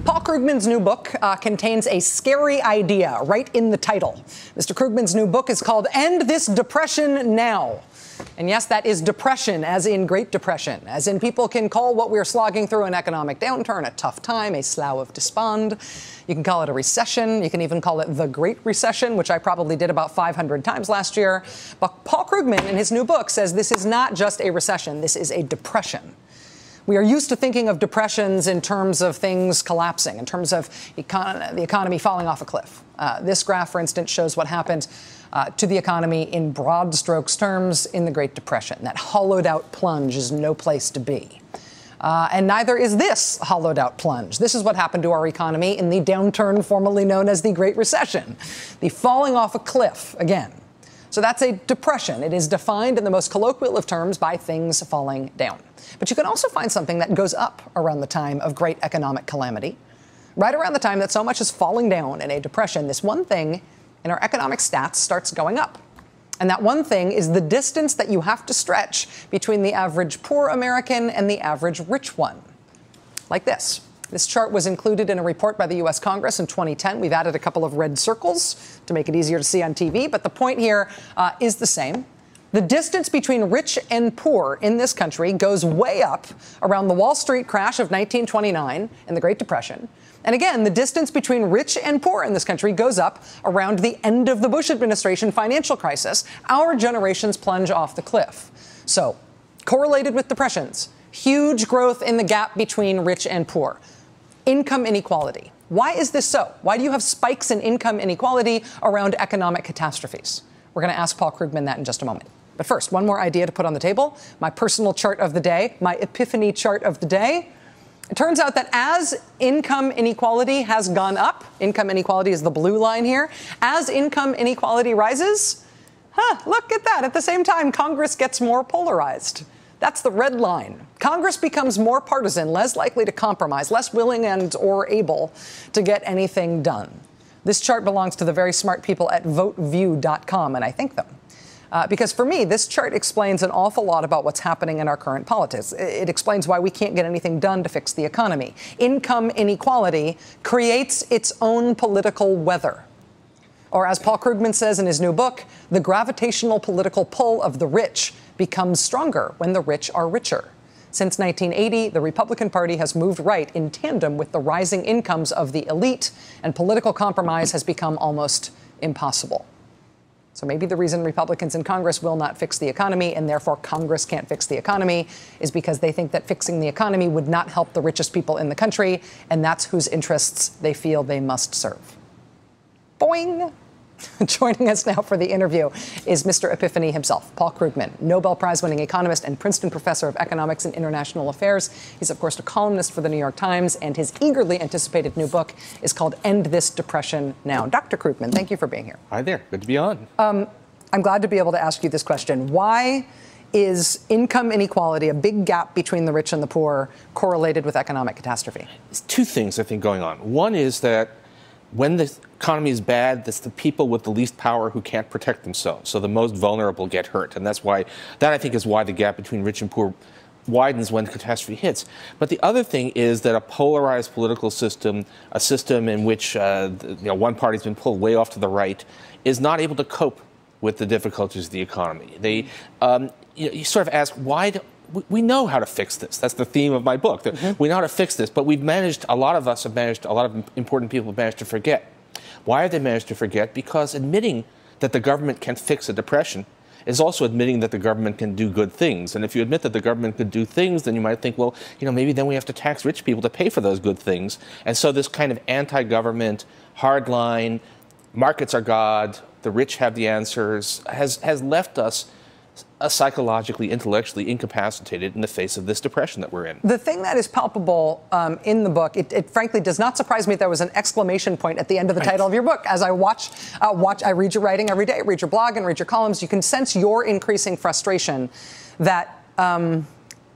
Paul Krugman's new book contains a scary idea right in the title. Mr. Krugman's new book is called End This Depression Now. And yes, that is depression, as in Great Depression, as in people can call what we're slogging through an economic downturn, a tough time, a slough of despond. You can call it a recession. You can even call it the Great Recession, which I probably did about 500 times last year. But Paul Krugman, in his new book, says this is not just a recession. This is a depression. We are used to thinking of depressions in terms of things collapsing, in terms of the economy falling off a cliff. This graph, for instance, shows what happened to the economy in broad strokes terms in the Great Depression. That hollowed out plunge is no place to be. And neither is this hollowed out plunge. This is what happened to our economy in the downturn formerly known as the Great Recession. The falling off a cliff again. So that's a depression. It is defined in the most colloquial of terms by things falling down. But you can also find something that goes up around the time of great economic calamity. Right around the time that so much is falling down in a depression, this one thing in our economic stats starts going up. And that one thing is the distance that you have to stretch between the average poor American and the average rich one. Like this. This chart was included in a report by the U.S. Congress in 2010. We've added a couple of red circles to make it easier to see on TV. But the point here is the same. The distance between rich and poor in this country goes way up around the Wall Street crash of 1929 and the Great Depression. And again, the distance between rich and poor in this country goes up around the end of the Bush administration financial crisis. Our generation's plunge off the cliff. So, correlated with depressions, huge growth in the gap between rich and poor. Income inequality. Why is this so? Why do you have spikes in income inequality around economic catastrophes? We're going to ask Paul Krugman that in just a moment. But first, one more idea to put on the table. My personal chart of the day, my epiphany chart of the day. It turns out that as income inequality has gone up, income inequality is the blue line here, as income inequality rises, look at that. At the same time, Congress gets more polarized. That's the red line. Congress becomes more partisan, less likely to compromise, less willing and or able to get anything done. This chart belongs to the very smart people at voteview.com, and I thank them. Because for me, this chart explains an awful lot about what's happening in our current politics. It explains why we can't get anything done to fix the economy. Income inequality creates its own political weather. Or as Paul Krugman says in his new book, the gravitational political pull of the rich becomes stronger when the rich are richer. Since 1980, the Republican Party has moved right in tandem with the rising incomes of the elite, and political compromise has become almost impossible. So maybe the reason Republicans in Congress will not fix the economy, and therefore Congress can't fix the economy, is because they think that fixing the economy would not help the richest people in the country, and that's whose interests they feel they must serve. Boing! Joining us now for the interview is Mr. Epiphany himself, Paul Krugman, Nobel Prize-winning economist and Princeton professor of economics and international affairs. He's, of course, a columnist for the New York Times, and his eagerly anticipated new book is called End This Depression Now. Dr. Krugman, thank you for being here. Hi there. Good to be on. I'm glad to be able to ask you this question. Why is income inequality, a big gap between the rich and the poor, correlated with economic catastrophe? There's two things, I think, going on. One is that when the economy is bad, it's the people with the least power who can't protect themselves. So the most vulnerable get hurt. And that's why, that I think is why the gap between rich and poor widens when catastrophe hits. But the other thing is that a polarized political system, a system in which one party's been pulled way off to the right, is not able to cope with the difficulties of the economy. They, you sort of ask, why we know how to fix this. That's the theme of my book. We know how to fix this, but we've managed, a lot of us have managed, a lot of important people have managed to forget. Why have they managed to forget? Because admitting that the government can fix a depression is also admitting that the government can do good things. And if you admit that the government could do things, then you might think, well, maybe then we have to tax rich people to pay for those good things. And so this kind of anti-government, hardline, markets are God, the rich have the answers, has left us psychologically, intellectually incapacitated in the face of this depression that we're in. The thing that is palpable in the book, it frankly does not surprise me there was an exclamation point at the end of the title of your book. As I I read your writing every day, read your blog and read your columns, you can sense your increasing frustration that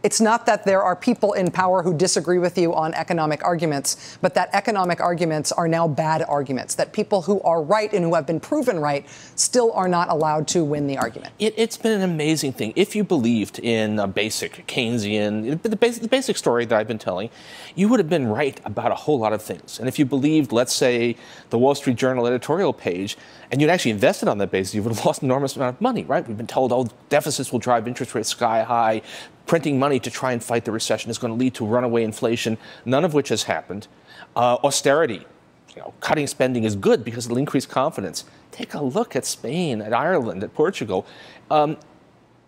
it's not that there are people in power who disagree with you on economic arguments, but that economic arguments are now bad arguments, that people who are right and who have been proven right still are not allowed to win the argument. It's been an amazing thing. If you believed in a basic Keynesian, the basic story that I've been telling, you would have been right about a whole lot of things. And if you believed, let's say, the Wall Street Journal editorial page, and you'd actually invested on that basis, you would have lost an enormous amount of money, right? We've been told, oh, deficits will drive interest rates sky high. Printing money to try and fight the recession is going to lead to runaway inflation, none of which has happened. Austerity, cutting spending is good because it'll increase confidence. Take a look at Spain, at Ireland, at Portugal.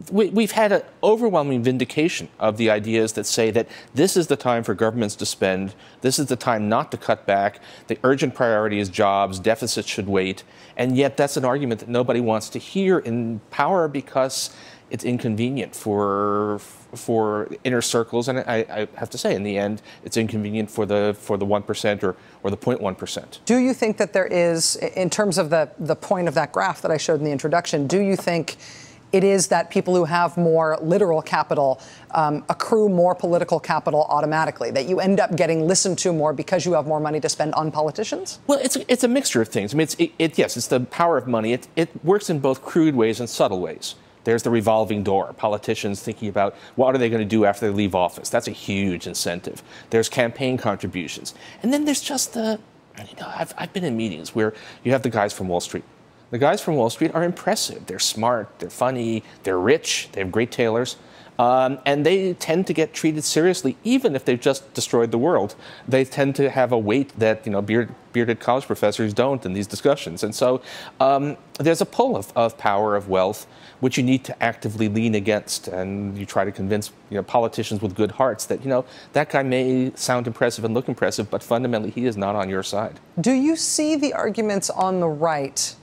We've had an overwhelming vindication of the ideas that say that this is the time for governments to spend, this is the time not to cut back, the urgent priority is jobs, deficits should wait, and yet that's an argument that nobody wants to hear in power because it's inconvenient for inner circles, and I have to say, in the end, it's inconvenient for the 1% or the 0.1%. Do you think that there is, in terms of the point of that graph that I showed in the introduction, do you think it is that people who have more literal capital accrue more political capital automatically, that you end up getting listened to more because you have more money to spend on politicians? Well, it's a mixture of things. I mean, yes, it's the power of money. It works in both crude ways and subtle ways. There's the revolving door, politicians thinking about what are they going to do after they leave office. That's a huge incentive. There's campaign contributions. And then there's just I've been in meetings where you have the guys from Wall Street. The guys from Wall Street are impressive. They're smart, they're funny, they're rich, they have great tailors. And they tend to get treated seriously, even if they've just destroyed the world. They tend to have a weight that bearded college professors don't in these discussions. And so there's a pull of power, of wealth, which you need to actively lean against. And you try to convince politicians with good hearts that that guy may sound impressive and look impressive, but fundamentally he is not on your side. Do you see the arguments on the right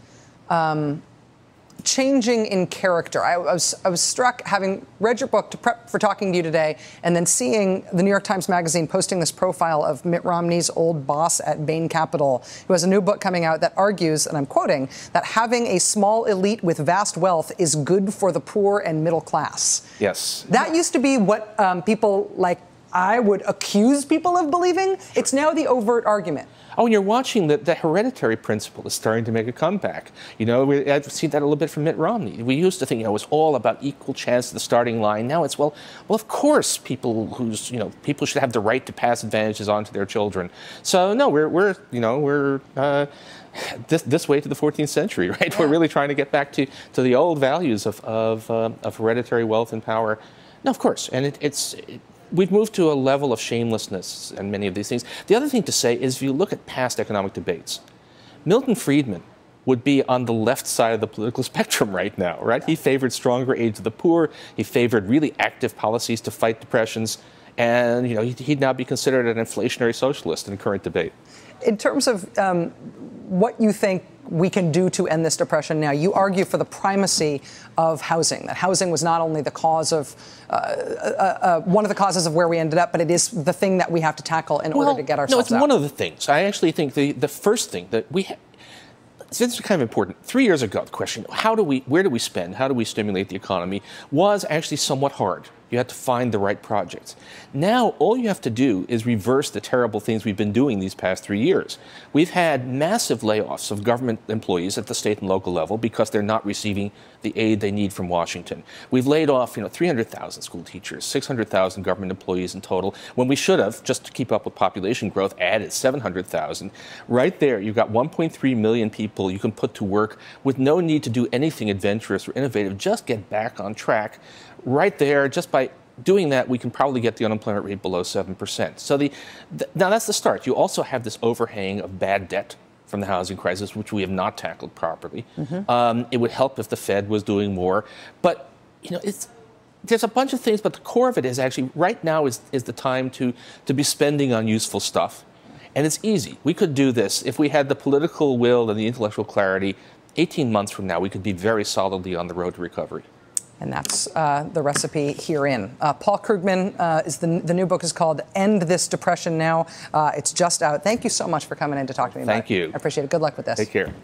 changing in character? I was struck, having read your book to prep for talking to you today, and then seeing the New York Times Magazine posting this profile of Mitt Romney's old boss at Bain Capital, who has a new book coming out that argues, and I'm quoting, that having a small elite with vast wealth is good for the poor and middle class. Yes. That used to be what people like I would accuse people of believing. It's now the overt argument. Oh, and you're watching the hereditary principle is starting to make a comeback. I've seen that a little bit from Mitt Romney. We used to think, it was all about equal chance at the starting line. Now it's, well, of course, people should have the right to pass advantages on to their children. So no, we're this way to the 14th century, right? Yeah. We're really trying to get back to the old values of hereditary wealth and power. No, of course, and we've moved to a level of shamelessness and many of these things. The other thing to say is, if you look at past economic debates, Milton Friedman would be on the left side of the political spectrum right now, right? He favored stronger aid to the poor. He favored really active policies to fight depressions. And, he'd now be considered an inflationary socialist in current debate. In terms of what you think we can do to end this depression now, you argue for the primacy of housing, that housing was not only the cause of, one of the causes of where we ended up, but it is the thing that we have to tackle in order to get ourselves out. No, it's one of the things. I actually think the first thing that so this is kind of important. 3 years ago, the question, where do we spend, how do we stimulate the economy, was actually somewhat hard. You had to find the right projects. Now, all you have to do is reverse the terrible things we've been doing these past 3 years. We've had massive layoffs of government employees at the state and local level because they're not receiving the aid they need from Washington. We've laid off, 300,000 school teachers, 600,000 government employees in total, when we should have, just to keep up with population growth, added 700,000. Right there, you've got 1.3 million people you can put to work with no need to do anything adventurous or innovative. Just get back on track. Right there, just by doing that, we can probably get the unemployment rate below 7%. So now that's the start. You also have this overhang of bad debt from the housing crisis, which we have not tackled properly. Mm-hmm. It would help if the Fed was doing more. But, there's a bunch of things, but the core of it is actually right now is the time to be spending on useful stuff. And it's easy. We could do this. If we had the political will and the intellectual clarity, 18 months from now, we could be very solidly on the road to recovery. And that's the recipe herein. Paul Krugman, the new book is called End This Depression Now. It's just out. Thank you so much for coming in to talk to me about it. Thank you. I appreciate it. Good luck with this. Take care.